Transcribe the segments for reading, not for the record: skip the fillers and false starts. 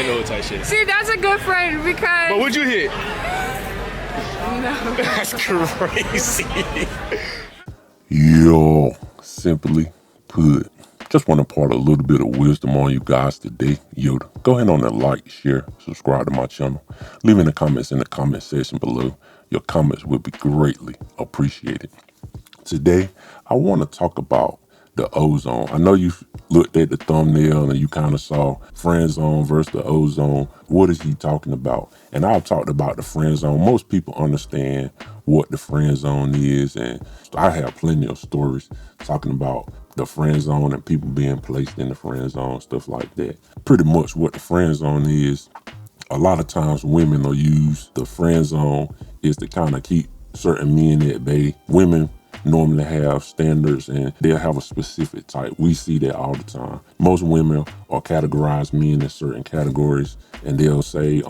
Bend over type shit. See, that's a good friend because. But would you hit? No. That's crazy. Yo, simply put, just want to impart a little bit of wisdom on you guys today. Yo, go ahead on and like, share, subscribe to my channel. Leave in the comments in the comment section below. Your comments will be greatly appreciated. Today, I want to talk about the Ohzone. I know you looked at the thumbnail and you kind of saw Friendzone versus the Ohzone. What is he talking about? And I've talked about the Friendzone. Most people understand what the Friendzone is, and I have plenty of stories talking about the Friendzone and people being placed in the Friendzone, stuff like that. Pretty much what the Friendzone is, a lot of times women will use the Friendzone is to kind of keep certain men at bay. Women normally have standards and they'll have a specific type. We see that all the time. Most women are categorize men in certain categories, and they'll say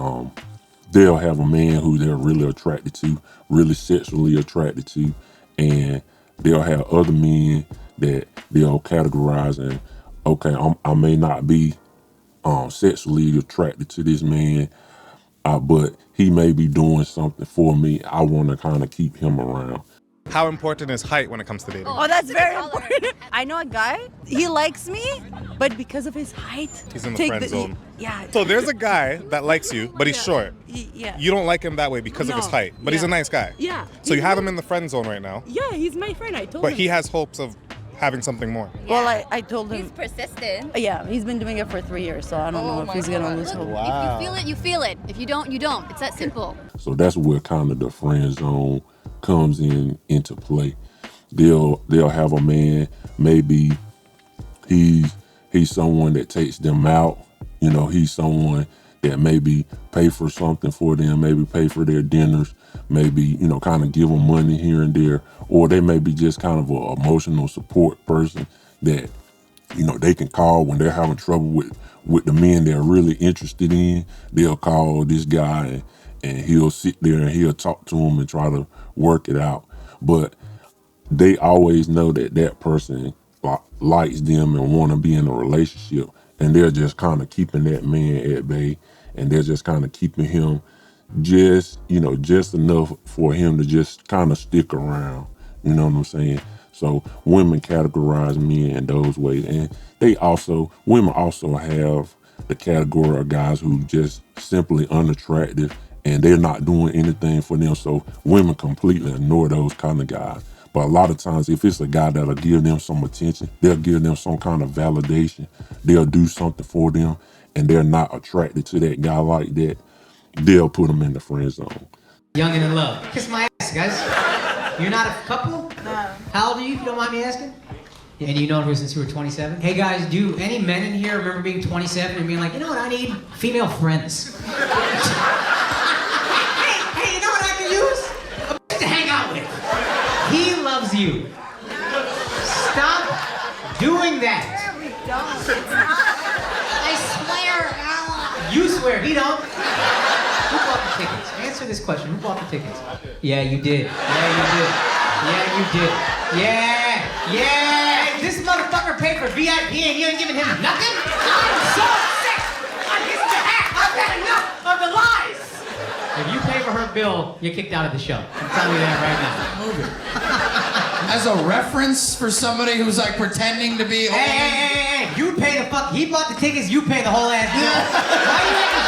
they'll have a man who they're really attracted to, really sexually attracted to, and they'll have other men that they'll categorize and, okay, I may not be sexually attracted to this man, but he may be doing something for me. I want to kind of keep him around. How important is height when it comes to dating? Oh, that's very important. I know a guy, he likes me, but because of his height. He's in the friend zone. Yeah. So there's a guy that likes you, but he's short. Yeah. You don't like him that way because of his height, but he's a nice guy. Yeah. So you have him in the friend zone right now. Yeah, he's my friend, I told him. But he has hopes of having something more. Well, I told him. He's persistent. Yeah, he's been doing it for 3 years, so I don't know if he's going to lose hope. Wow. If you feel it, you feel it. If you don't, you don't. It's that simple. So that's where kind of the friend zone comes into play. They'll have a man, maybe he's someone that takes them out. You know, he's someone that maybe pay for something for them, maybe pay for their dinners, maybe, you know, kind of give them money here and there, or they may be just kind of an emotional support person that, you know, they can call when they're having trouble with the men they're really interested in. They'll call this guy and he'll sit there and he'll talk to them and try to work it out. But they always know that that person likes them and want to be in a relationship, and they're just kind of keeping that man at bay, and they're just kind of keeping him just enough for him to just kind of stick around. You know what I'm saying? So women categorize men in those ways, and women also have the category of guys who just simply unattractive and they're not doing anything for them. So women completely ignore those kind of guys. But a lot of times, if it's a guy that'll give them some attention, they'll give them some kind of validation, they'll do something for them, and they're not attracted to that guy like that, they'll put them in the friend zone. Young and in love. Kiss my ass, guys. You're not a couple? No. How old are you, if you don't mind me asking? And you know her since you were 27? Hey guys, do any men in here remember being 27 and being like, you know what I need? Female friends. hey, you know what I can use? A bitch to hang out with. He loves you. Stop doing that. We don't. I swear. You swear, he don't. Who bought the tickets? Answer this question. Who bought the tickets? Yeah, you did. Yeah, you did. Yeah, you did. Yeah. This motherfucker paid for VIP and you ain't giving him nothing? I'm so sick on his behalf. I've had enough of the lies. If you pay for her bill, you're kicked out of the show. I'm telling you that right now. As a reference for somebody who's like pretending to be old. Hey, you pay the fuck. He bought the tickets, you pay the whole ass bill. Why you making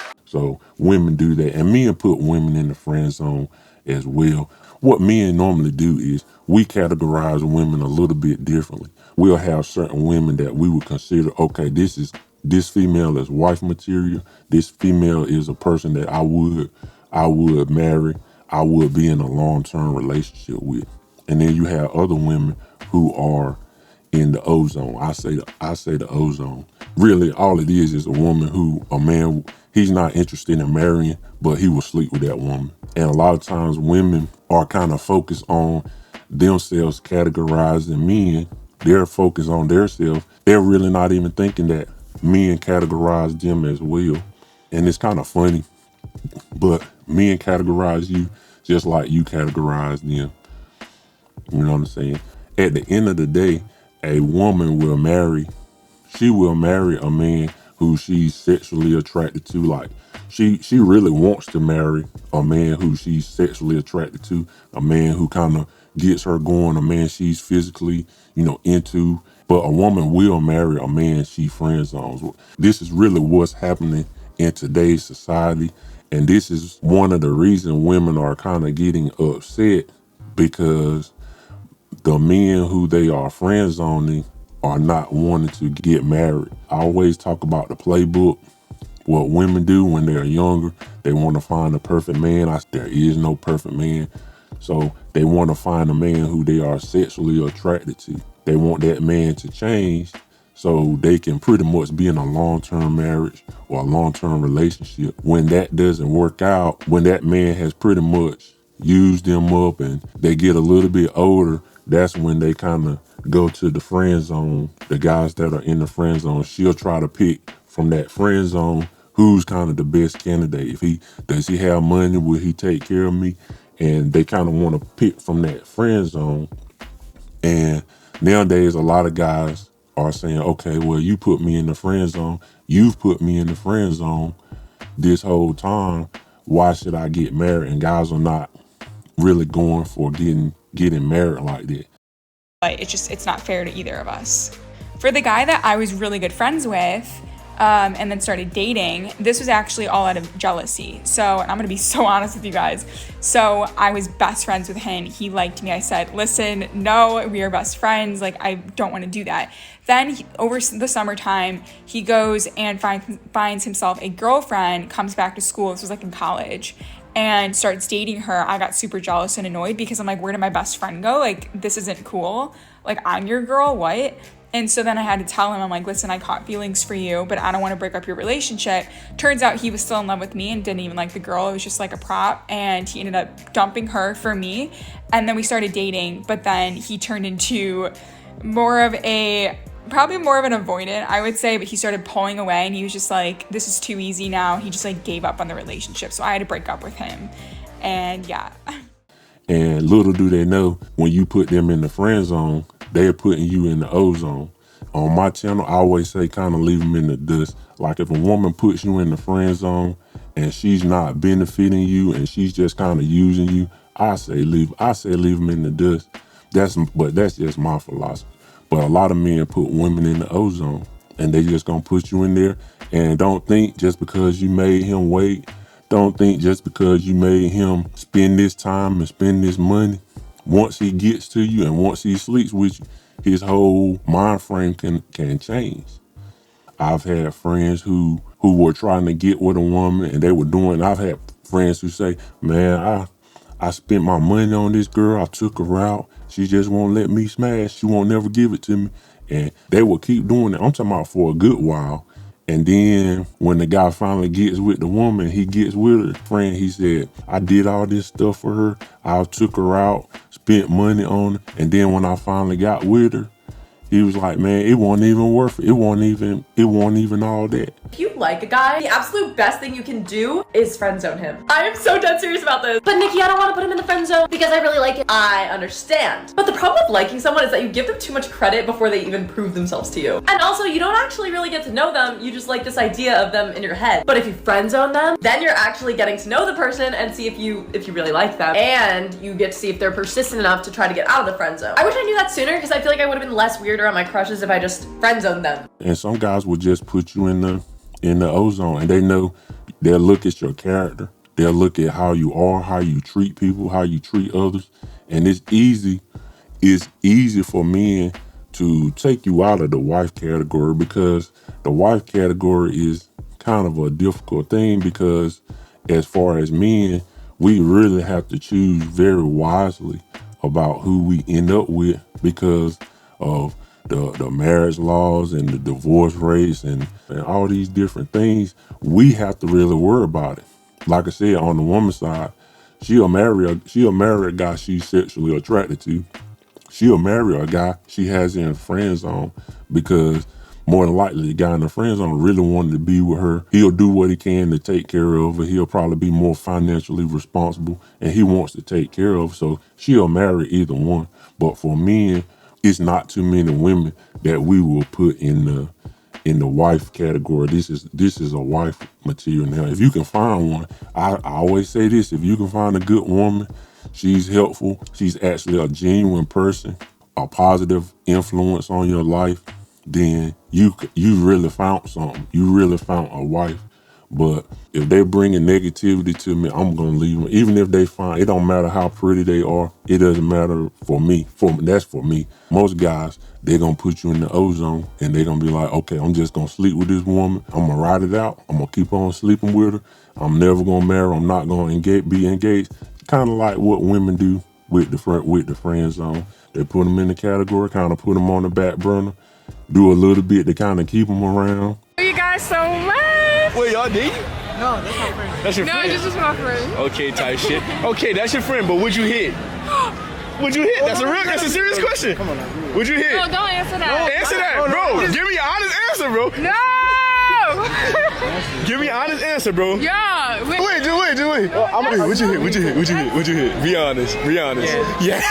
shots? So women do that, and men put women in the friend zone as well. What men normally do is we categorize women a little bit differently. We'll have certain women that we would consider, okay, this female is wife material. This female is a person that I would marry. I would be in a long-term relationship with. And then you have other women who are in the Ohzone. I say the Ohzone. Really, all it is a woman a man, he's not interested in marrying, but he will sleep with that woman. And a lot of times women are kind of focused on themselves categorizing men. They're focused on themselves. They're really not even thinking that men categorize them as well. And it's kind of funny, but men categorize you just like you categorize them. You know what I'm saying? At the end of the day, a woman will marry she will marry a man who she's sexually attracted to. Like she really wants to marry a man who she's sexually attracted to, a man who kind of gets her going, a man she's physically, into. But a woman will marry a man she friend zones. This is really what's happening in today's society. And this is one of the reasons women are kind of getting upset, because the men who they are friend zoning are not wanting to get married. I always talk about the playbook. What women do when they're younger, they want to find a perfect man. There is no perfect man. So they want to find a man who they are sexually attracted to. They want that man to change so they can pretty much be in a long-term marriage or a long-term relationship. When that doesn't work out, when that man has pretty much used them up and they get a little bit older, that's when they kind of go to the friend zone. The guys that are in the friend zone, she'll try to pick from that friend zone who's kind of the best candidate. Does he have money? Will he take care of me? And they kind of want to pick from that friend zone. And nowadays, a lot of guys are saying, okay, well, you put me in the friend zone. You've put me in the friend zone this whole time. Why should I get married? And guys are not really going for getting married like that. Like, it's not fair to either of us. For the guy that I was really good friends with, and then started dating, this was actually all out of jealousy. So, and I'm gonna be so honest with you guys. So I was best friends with him. He liked me. I said, listen, no, we are best friends. Like, I don't want to do that. Then over the summertime, he goes and finds himself a girlfriend, comes back to school. This was like in college, and starts dating her. I got super jealous and annoyed because I'm like, where did my best friend go? Like, this isn't cool. Like, I'm your girl, what? And so then I had to tell him, I'm like, listen, I caught feelings for you, but I don't want to break up your relationship. Turns out he was still in love with me and didn't even like the girl. It was just like a prop. And he ended up dumping her for me. And then we started dating, but then he turned into probably more of an avoidant, I would say, but he started pulling away and he was just like, this is too easy now. He just like gave up on the relationship. So I had to break up with him. And yeah. And little do they know, when you put them in the friend zone, they're putting you in the Ohzone. On my channel, I always say kind of leave them in the dust. Like if a woman puts you in the friend zone and she's not benefiting you and she's just kind of using you, I say leave them in the dust. But that's just my philosophy. But a lot of men put women in the Ohzone and they just gonna put you in there. And don't think just because you made him wait, don't think just because you made him spend this time and spend this money, once he gets to you and once he sleeps with you, his whole mind frame can change. I've had friends who were trying to get with a woman and I've had friends who say, man, I spent my money on this girl. I took her out. She just won't let me smash. She won't never give it to me. And they will keep doing it. I'm talking about for a good while. And then when the guy finally gets with the woman, he gets with her friend, he said, I did all this stuff for her. I took her out, spent money on her. And then when I finally got with her, he was like, man, it wasn't even worth it. It wasn't even all that. If you like a guy, the absolute best thing you can do is friend zone him. I am so dead serious about this. But Nikki, I don't want to put him in the friend zone because I really like it. I understand. But the problem with liking someone is that you give them too much credit before they even prove themselves to you. And also, you don't actually really get to know them. You just like this idea of them in your head. But if you friend zone them, then you're actually getting to know the person and see if you really like them. And you get to see if they're persistent enough to try to get out of the friend zone. I wish I knew that sooner because I feel like I would have been less weird around my crushes if I just friend zoned them. And some guys will just put you in the Ohzone, and they know they'll look at your character. They'll look at how you are, how you treat people, how you treat others. And it's easy for men to take you out of the wife category, because the wife category is kind of a difficult thing, because as far as men, we really have to choose very wisely about who we end up with because of the marriage laws and the divorce rates and all these different things. We have to really worry about it. Like I said, on the woman's side, she'll marry a guy she's sexually attracted to. She'll marry a guy she has in friend zone, because more than likely the guy in the friend zone really wanted to be with her. He'll do what he can to take care of her. He'll probably be more financially responsible, and he wants to take care of her. So she'll marry either one. But for men, it's not too many women that we will put in in the wife category. This is a wife material. Now, if you can find one, I always say this: if you can find a good woman, she's helpful, she's actually a genuine person, a positive influence on your life, then you really found something. You really found a wife. But if they bringing negativity to me, I'm gonna leave them. Even if they find, it don't matter how pretty they are. It doesn't matter for me. That's for me. Most guys, they're gonna put you in the ozone and they're gonna be like, okay, I'm just gonna sleep with this woman. I'm gonna ride it out. I'm gonna keep on sleeping with her. I'm never gonna marry her. I'm not gonna be engaged. Kind of like what women do with the friend zone. They put them in the category, kind of put them on the back burner, do a little bit to kind of keep them around. You guys so much. Wait, y'all dating? No, that's my friend. That's your friend? No, this is my friend. Okay, type shit. Okay, that's your friend, but would you hit? Would you hit? That's a serious question. Come on now. Would you hit? No, don't answer that. Answer that, bro. Give me an honest answer, bro. No! Give me an honest answer, bro. Yeah. Wait. Would you hit? Be honest. Yeah.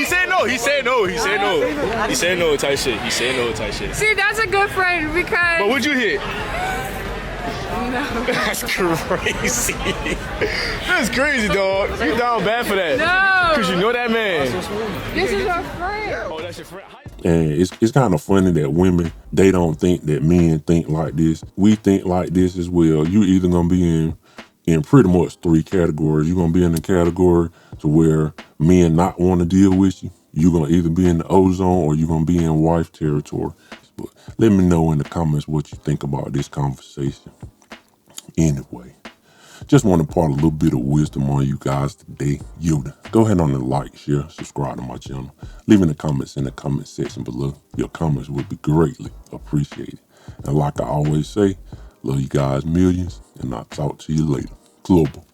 He said no type shit. See, that's a good friend because. But would you hit? No. That's crazy. That's crazy, dog. You down bad for that. No. Because you know that man. This is my friend. Oh, that's your friend. And it's kind of funny that women, they don't think that men think like this. We think like this as well. You either gonna be in pretty much 3 categories. You're gonna be in the category to where men not want to deal with you. You're gonna either be in the ozone or you're gonna be in wife territory. But let me know in the comments what you think about this conversation. Anyway, just want to impart a little bit of wisdom on you guys today. Go ahead on and like, share, subscribe to my channel. Leave in the comments in the comment section below. Your comments would be greatly appreciated. And like I always say, love you guys millions, and I'll talk to you later. Global.